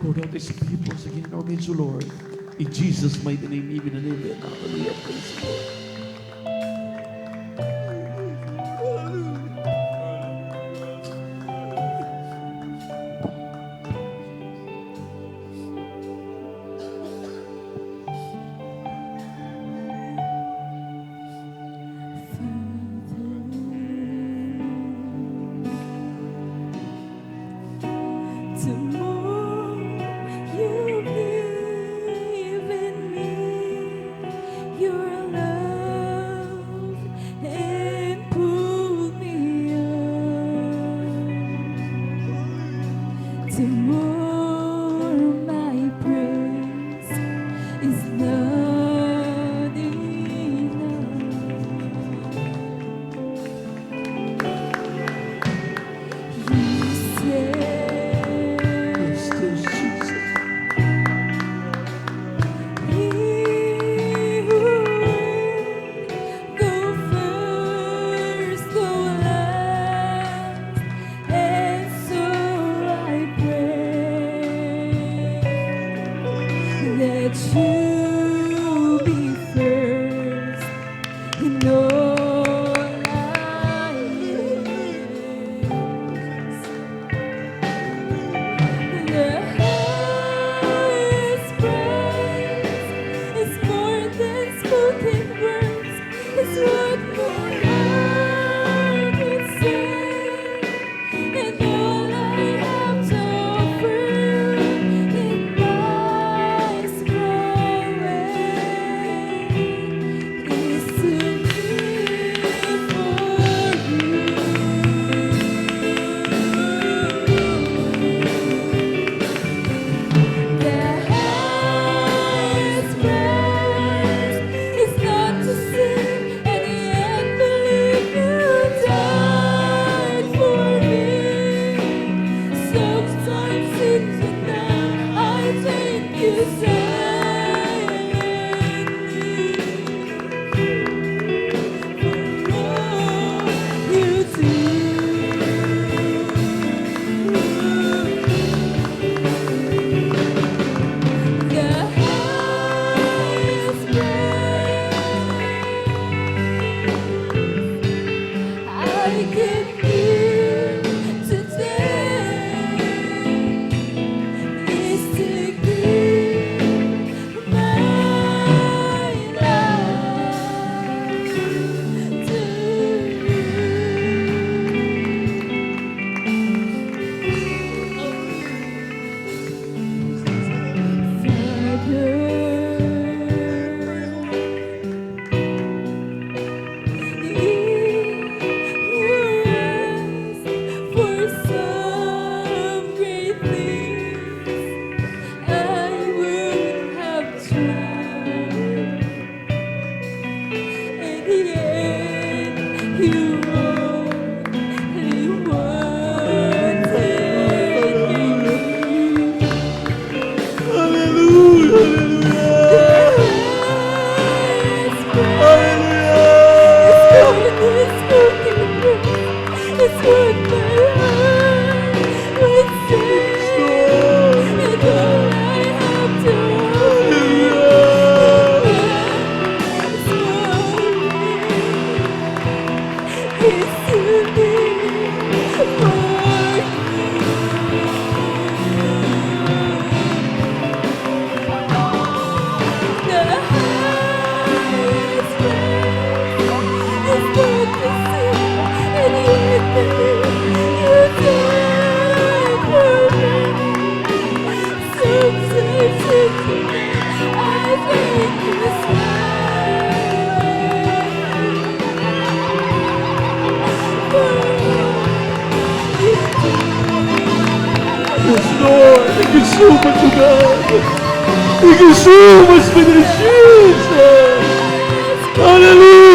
Go down these people again in our midst, O Lord. In Jesus' mighty name, even and amen. Hallelujah. Praise the Lord. The more you live in me, your love and pull me up. The more my praise is not enough. You said. Yes, there's Jesus. He who go first, go last, and so I pray that you be first in all I ask. The highest praise is more than spoken words. It's what my heart can say, and all I have to offer in my small way is to live for you. The highest praise is not to sing and yet believe you died for me. Sometimes in the night I think you silently for all you do. The highest praise I can give today is to give my life to for some great things I would have tried, and yet you only wanted me. Hallelujah. It's what my heart would say, and all I have to offer is to be the highest praise is what to sing, and yet believe you died for me. Sometimes in the night I think you Yes, Lord. Thank you so much, oh God. Thank you so much for this, Jesus. Hallelujah.